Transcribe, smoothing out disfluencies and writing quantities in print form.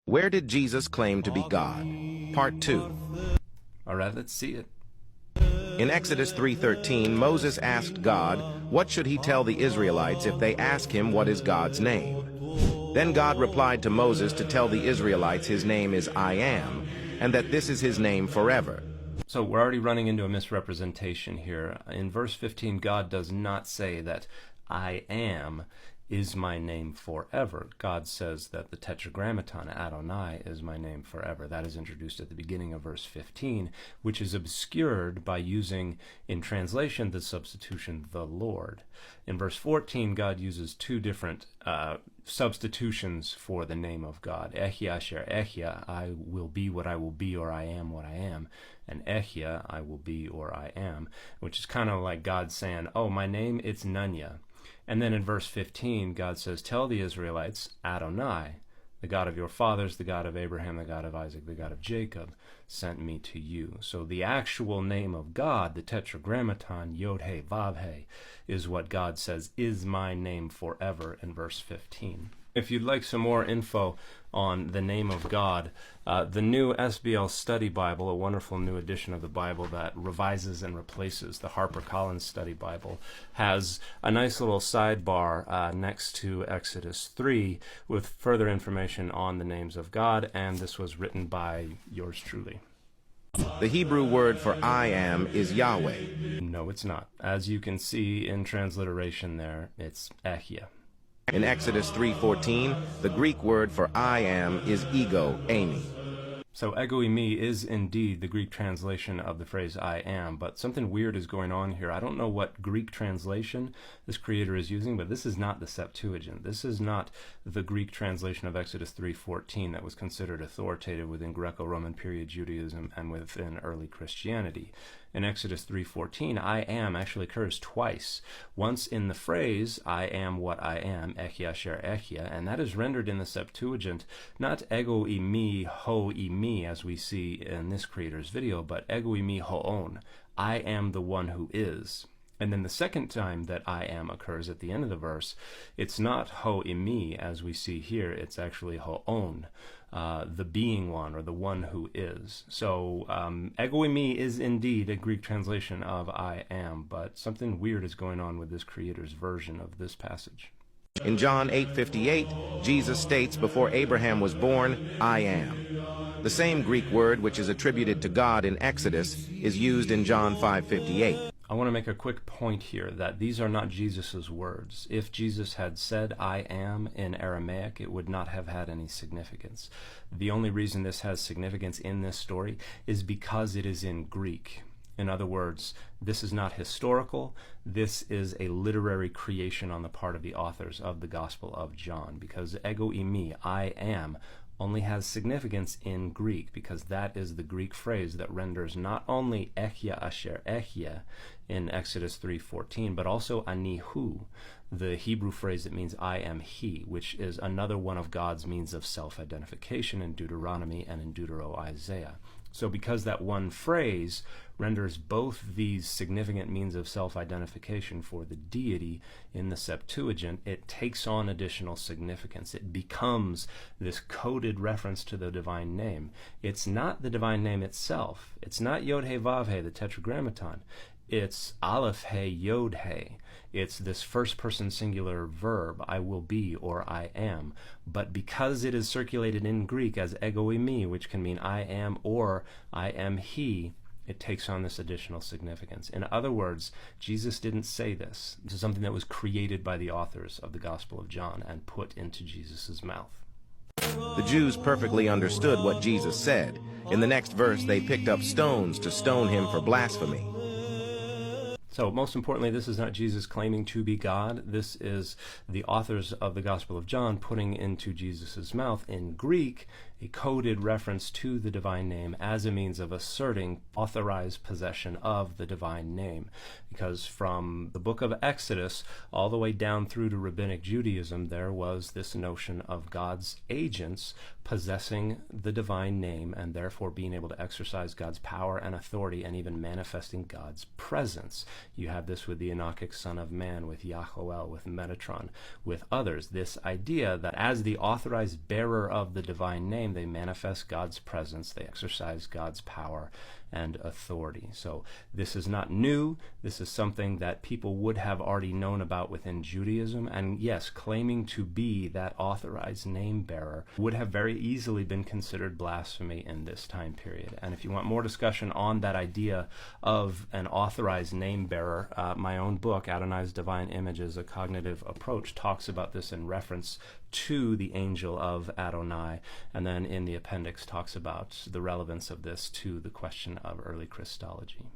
Where did Jesus claim to be God? Part 2. All right, let's see it. In Exodus 3:13, Moses asked God, what should he tell the Israelites if they ask him what is God's name? Then God replied to Moses to tell the Israelites his name is I Am, and that this is his name forever. So we're already running into a misrepresentation here. In verse 15, God does not say that I am is my name forever. God says that the Tetragrammaton, Adonai, is my name forever. That is introduced at the beginning of verse 15, which is obscured by using, in translation, the substitution, the Lord. In verse 14, God uses two different substitutions for the name of God. Ehya asher ehya, I will be what I will be, or I am what I am. And ehya, I will be, or I am, which is kind of like God saying, oh, my name, it's Nunya. And then in verse 15, God says, tell the Israelites, Adonai, the God of your fathers, the God of Abraham, the God of Isaac, the God of Jacob, sent me to you. So the actual name of God, the Tetragrammaton, Yod-He, Vav-He, is what God says is my name forever in verse 15. If you'd like some more info on the name of God, the new SBL Study Bible, a wonderful new edition of the Bible that revises and replaces the HarperCollins Study Bible, has a nice little sidebar next to Exodus 3 with further information on the names of God, and this was written by yours truly. The Hebrew word for I Am is Yahweh. No, it's not. As you can see in transliteration there, it's Ehya. In Exodus 3:14, the Greek word for I Am is ego, eimi. So ego eimi is indeed the Greek translation of the phrase I am, but something weird is going on here. I don't know what Greek translation this creator is using, but this is not the Septuagint. This is not the Greek translation of Exodus 3:14 that was considered authoritative within Greco-Roman period Judaism and within early Christianity. In Exodus 3:14, I am actually occurs twice. Once in the phrase, I am what I am, Ehya asher ehya, and that is rendered in the Septuagint not ego eimi ho eimi as we see in this creator's video, but ego eimi hoon, I am the one who is. And then the second time that I am occurs at the end of the verse, it's not ho eimi as we see here, it's actually hoon, the being one, or the one who is. So ego eimi is indeed a Greek translation of I am, but something weird is going on with this creator's version of this passage. In John 8:58, Jesus states before Abraham was born, I am. The same Greek word which is attributed to God in Exodus is used in John 5:58. I want to make a quick point here that these are not Jesus's words. If Jesus had said I am in Aramaic, it would not have had any significance. The only reason this has significance in this story is because it is in Greek. In other words, this is not historical. This is a literary creation on the part of the authors of the Gospel of John, because ego eimi, I am, only has significance in Greek, because that is the Greek phrase that renders not only Ehya asher ehya in Exodus 3:14, but also ani hu, the Hebrew phrase that means I am he, which is another one of God's means of self-identification in Deuteronomy and in Deutero-Isaiah. So because that one phrase renders both these significant means of self-identification for the deity in the Septuagint, it takes on additional significance. It becomes this coded reference to the divine name. It's not the divine name itself. It's not Yod-He Vav-He, the Tetragrammaton. It's Aleph-He Yod-He. It's this first-person singular verb, I will be or I am. But because it is circulated in Greek as ego eimi, which can mean I am or I am he, it takes on this additional significance. In other words, Jesus didn't say this. This is something that was created by the authors of the Gospel of John and put into Jesus' mouth. The Jews perfectly understood what Jesus said. In the next verse, they picked up stones to stone him for blasphemy. So most importantly, this is not Jesus claiming to be God. This is the authors of the Gospel of John putting into Jesus' mouth in Greek a coded reference to the divine name as a means of asserting authorized possession of the divine name. Because from the book of Exodus all the way down through to Rabbinic Judaism, there was this notion of God's agents possessing the divine name and therefore being able to exercise God's power and authority and even manifesting God's presence. You have this with the Enochic Son of Man, with Yahoel, with Metatron, with others. This idea that as the authorized bearer of the divine name, name, they manifest God's presence, they exercise God's power and authority. So this is not new. This is something that people would have already known about within Judaism. And yes, claiming to be that authorized name bearer would have very easily been considered blasphemy in this time period. And if you want more discussion on that idea of an authorized name bearer, my own book, Adonai's Divine Images, A Cognitive Approach, talks about this in reference to the angel of Adonai, and then in the appendix talks about the relevance of this to the question of early Christology.